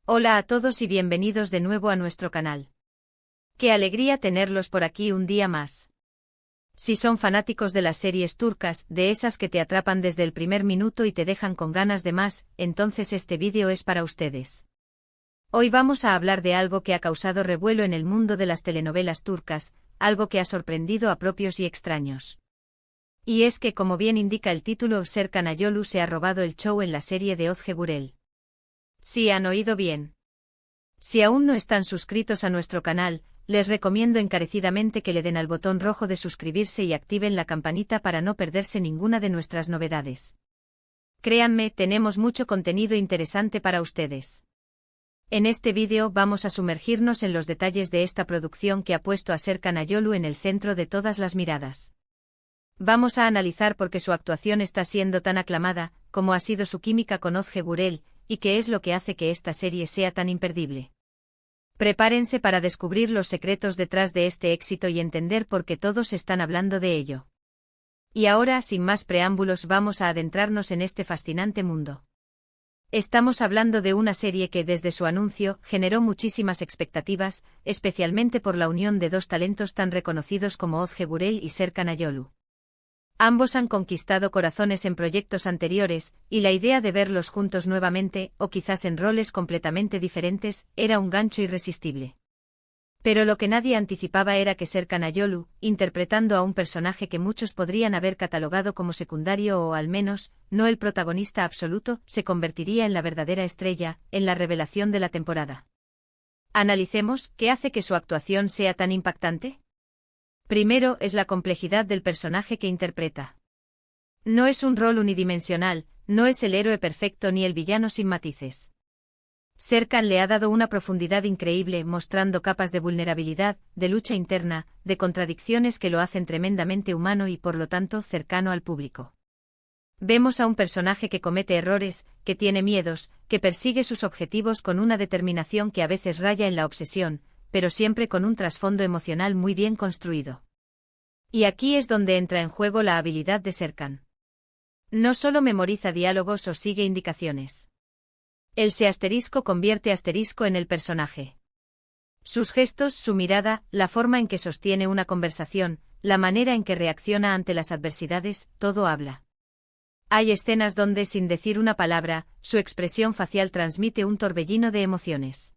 Hola a todos y bienvenidos de nuevo a nuestro canal. Qué alegría tenerlos por aquí un día más. Si son fanáticos de las series turcas, de esas que te atrapan desde el primer minuto y te dejan con ganas de más, entonces este vídeo es para ustedes. Hoy vamos a hablar de algo que ha causado revuelo en el mundo de las telenovelas turcas, algo que ha sorprendido a propios y extraños. Y es que, como bien indica el título, Serkan Ayolu se ha robado el show en la serie de Ozge Gurel. Sí, han oído bien. Si aún no están suscritos a nuestro canal, les recomiendo encarecidamente que le den al botón rojo de suscribirse y activen la campanita para no perderse ninguna de nuestras novedades. Créanme, tenemos mucho contenido interesante para ustedes. En este vídeo vamos a sumergirnos en los detalles de esta producción que ha puesto a Serkan Ayolu en el centro de todas las miradas. Vamos a analizar por qué su actuación está siendo tan aclamada, cómo ha sido su química con Ozge Gurel, y qué es lo que hace que esta serie sea tan imperdible. Prepárense para descubrir los secretos detrás de este éxito y entender por qué todos están hablando de ello. Y ahora, sin más preámbulos, vamos a adentrarnos en este fascinante mundo. Estamos hablando de una serie que desde su anuncio generó muchísimas expectativas, especialmente por la unión de dos talentos tan reconocidos como Ozge Gurel y Serkan Ayolu. Ambos han conquistado corazones en proyectos anteriores, y la idea de verlos juntos nuevamente, o quizás en roles completamente diferentes, era un gancho irresistible. Pero lo que nadie anticipaba era que Serkan Ayolu, interpretando a un personaje que muchos podrían haber catalogado como secundario o al menos, no el protagonista absoluto, se convertiría en la verdadera estrella, en la revelación de la temporada. Analicemos, ¿qué hace que su actuación sea tan impactante? Primero es la complejidad del personaje que interpreta. No es un rol unidimensional, no es el héroe perfecto ni el villano sin matices. Serkan le ha dado una profundidad increíble, mostrando capas de vulnerabilidad, de lucha interna, de contradicciones que lo hacen tremendamente humano y por lo tanto cercano al público. Vemos a un personaje que comete errores, que tiene miedos, que persigue sus objetivos con una determinación que a veces raya en la obsesión, pero siempre con un trasfondo emocional muy bien construido. Y aquí es donde entra en juego la habilidad de Serkan. No solo memoriza diálogos o sigue indicaciones. El convierte asterisco en el personaje. Sus gestos, su mirada, la forma en que sostiene una conversación, la manera en que reacciona ante las adversidades, todo habla. Hay escenas donde, sin decir una palabra, su expresión facial transmite un torbellino de emociones.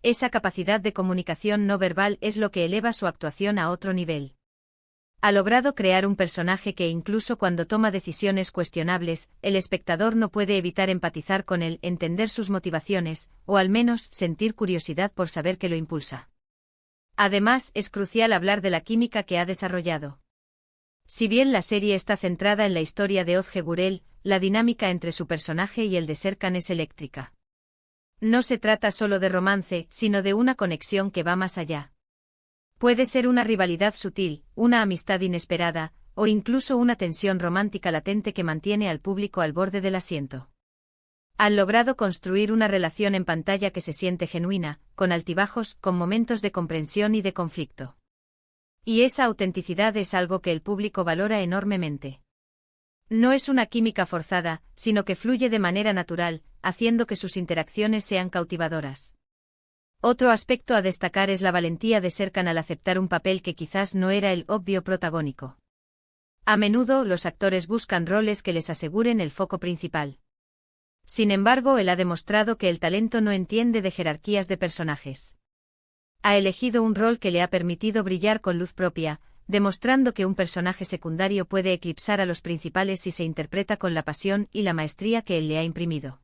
Esa capacidad de comunicación no verbal es lo que eleva su actuación a otro nivel. Ha logrado crear un personaje que incluso cuando toma decisiones cuestionables, el espectador no puede evitar empatizar con él, entender sus motivaciones, o al menos sentir curiosidad por saber qué lo impulsa. Además, es crucial hablar de la química que ha desarrollado. Si bien la serie está centrada en la historia de Ozge Gurel, la dinámica entre su personaje y el de Serkan es eléctrica. No se trata solo de romance, sino de una conexión que va más allá. Puede ser una rivalidad sutil, una amistad inesperada, o incluso una tensión romántica latente que mantiene al público al borde del asiento. Han logrado construir una relación en pantalla que se siente genuina, con altibajos, con momentos de comprensión y de conflicto. Y esa autenticidad es algo que el público valora enormemente. No es una química forzada, sino que fluye de manera natural, haciendo que sus interacciones sean cautivadoras. Otro aspecto a destacar es la valentía de Serkan al aceptar un papel que quizás no era el obvio protagónico. A menudo los actores buscan roles que les aseguren el foco principal. Sin embargo, él ha demostrado que el talento no entiende de jerarquías de personajes. Ha elegido un rol que le ha permitido brillar con luz propia, demostrando que un personaje secundario puede eclipsar a los principales si se interpreta con la pasión y la maestría que él le ha imprimido.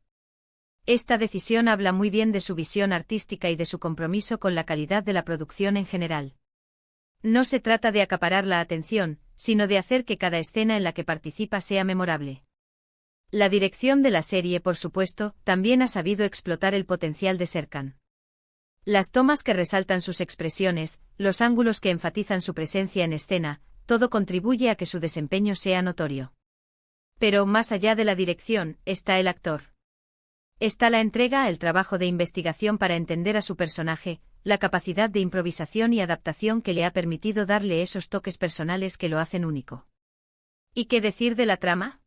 Esta decisión habla muy bien de su visión artística y de su compromiso con la calidad de la producción en general. No se trata de acaparar la atención, sino de hacer que cada escena en la que participa sea memorable. La dirección de la serie, por supuesto, también ha sabido explotar el potencial de Serkan. Las tomas que resaltan sus expresiones, los ángulos que enfatizan su presencia en escena, todo contribuye a que su desempeño sea notorio. Pero más allá de la dirección, está el actor. Está la entrega, el trabajo de investigación para entender a su personaje, la capacidad de improvisación y adaptación que le ha permitido darle esos toques personales que lo hacen único. ¿Y qué decir de la trama?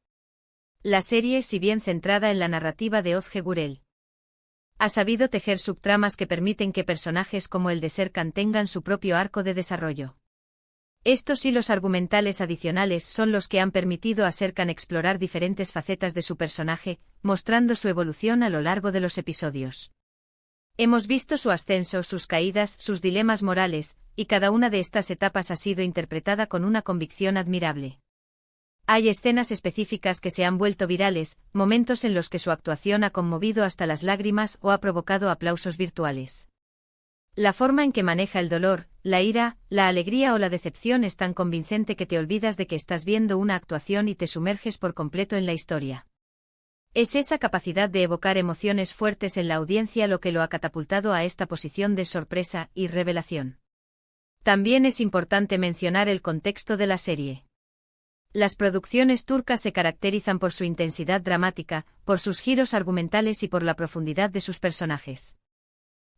La serie, si bien centrada en la narrativa de Ozge Gurel, Ha sabido tejer subtramas que permiten que personajes como el de Serkan tengan su propio arco de desarrollo. Estos hilos argumentales adicionales son los que han permitido a Serkan explorar diferentes facetas de su personaje, mostrando su evolución a lo largo de los episodios. Hemos visto su ascenso, sus caídas, sus dilemas morales, y cada una de estas etapas ha sido interpretada con una convicción admirable. Hay escenas específicas que se han vuelto virales, momentos en los que su actuación ha conmovido hasta las lágrimas o ha provocado aplausos virtuales. La forma en que maneja el dolor, la ira, la alegría o la decepción es tan convincente que te olvidas de que estás viendo una actuación y te sumerges por completo en la historia. Es esa capacidad de evocar emociones fuertes en la audiencia lo que lo ha catapultado a esta posición de sorpresa y revelación. También es importante mencionar el contexto de la serie. Las producciones turcas se caracterizan por su intensidad dramática, por sus giros argumentales y por la profundidad de sus personajes.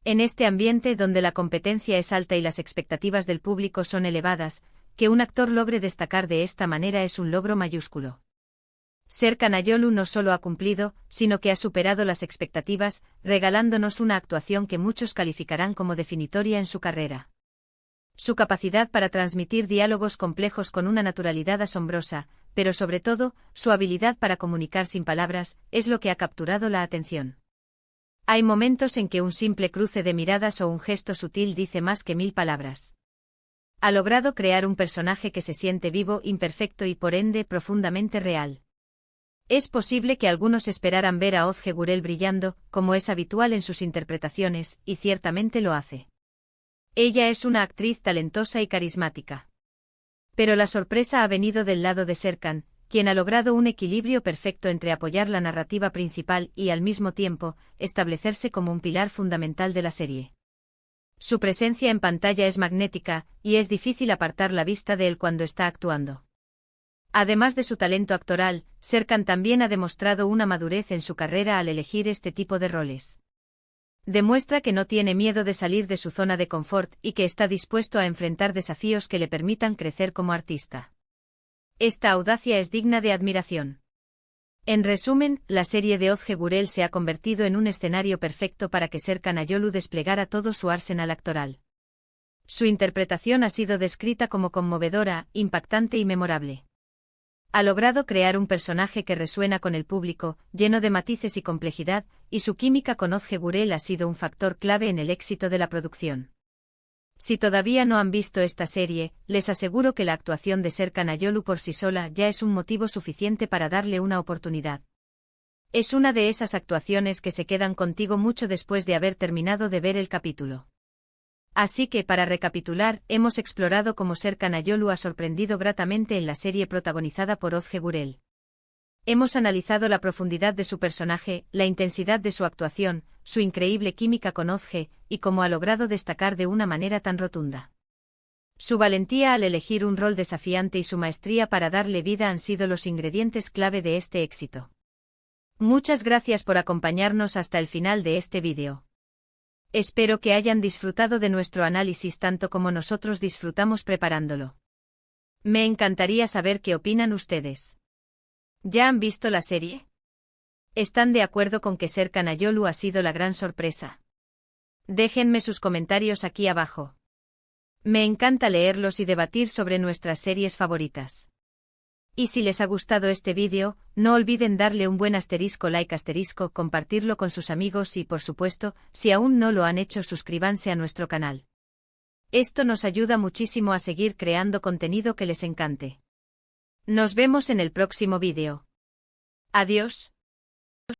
En este ambiente donde la competencia es alta y las expectativas del público son elevadas, que un actor logre destacar de esta manera es un logro mayúsculo. Serkan Ayolu no solo ha cumplido, sino que ha superado las expectativas, regalándonos una actuación que muchos calificarán como definitoria en su carrera. Su capacidad para transmitir diálogos complejos con una naturalidad asombrosa, pero sobre todo, su habilidad para comunicar sin palabras, es lo que ha capturado la atención. Hay momentos en que un simple cruce de miradas o un gesto sutil dice más que 1000 palabras. Ha logrado crear un personaje que se siente vivo, imperfecto y por ende profundamente real. Es posible que algunos esperaran ver a Özge Gürel brillando, como es habitual en sus interpretaciones, y ciertamente lo hace. Ella es una actriz talentosa y carismática. Pero la sorpresa ha venido del lado de Serkan, quien ha logrado un equilibrio perfecto entre apoyar la narrativa principal y, al mismo tiempo, establecerse como un pilar fundamental de la serie. Su presencia en pantalla es magnética, y es difícil apartar la vista de él cuando está actuando. Además de su talento actoral, Serkan también ha demostrado una madurez en su carrera al elegir este tipo de roles. Demuestra que no tiene miedo de salir de su zona de confort y que está dispuesto a enfrentar desafíos que le permitan crecer como artista. Esta audacia es digna de admiración. En resumen, la serie de Özge Gürel se ha convertido en un escenario perfecto para que Serkan Ayolu desplegara todo su arsenal actoral. Su interpretación ha sido descrita como conmovedora, impactante y memorable. Ha logrado crear un personaje que resuena con el público, lleno de matices y complejidad, y su química con Özge Gürel ha sido un factor clave en el éxito de la producción. Si todavía no han visto esta serie, les aseguro que la actuación de Serkan Ayolu por sí sola ya es un motivo suficiente para darle una oportunidad. Es una de esas actuaciones que se quedan contigo mucho después de haber terminado de ver el capítulo. Así que, para recapitular, hemos explorado cómo Serkan Ayolu ha sorprendido gratamente en la serie protagonizada por Özge Gürel. Hemos analizado la profundidad de su personaje, la intensidad de su actuación, su increíble química con Özge, y cómo ha logrado destacar de una manera tan rotunda. Su valentía al elegir un rol desafiante y su maestría para darle vida han sido los ingredientes clave de este éxito. Muchas gracias por acompañarnos hasta el final de este vídeo. Espero que hayan disfrutado de nuestro análisis tanto como nosotros disfrutamos preparándolo. Me encantaría saber qué opinan ustedes. ¿Ya han visto la serie? ¿Están de acuerdo con que Serkan Ayolu ha sido la gran sorpresa? Déjenme sus comentarios aquí abajo. Me encanta leerlos y debatir sobre nuestras series favoritas. Y si les ha gustado este vídeo, no olviden darle un buen like, compartirlo con sus amigos y, por supuesto, si aún no lo han hecho, suscríbanse a nuestro canal. Esto nos ayuda muchísimo a seguir creando contenido que les encante. Nos vemos en el próximo vídeo. Adiós.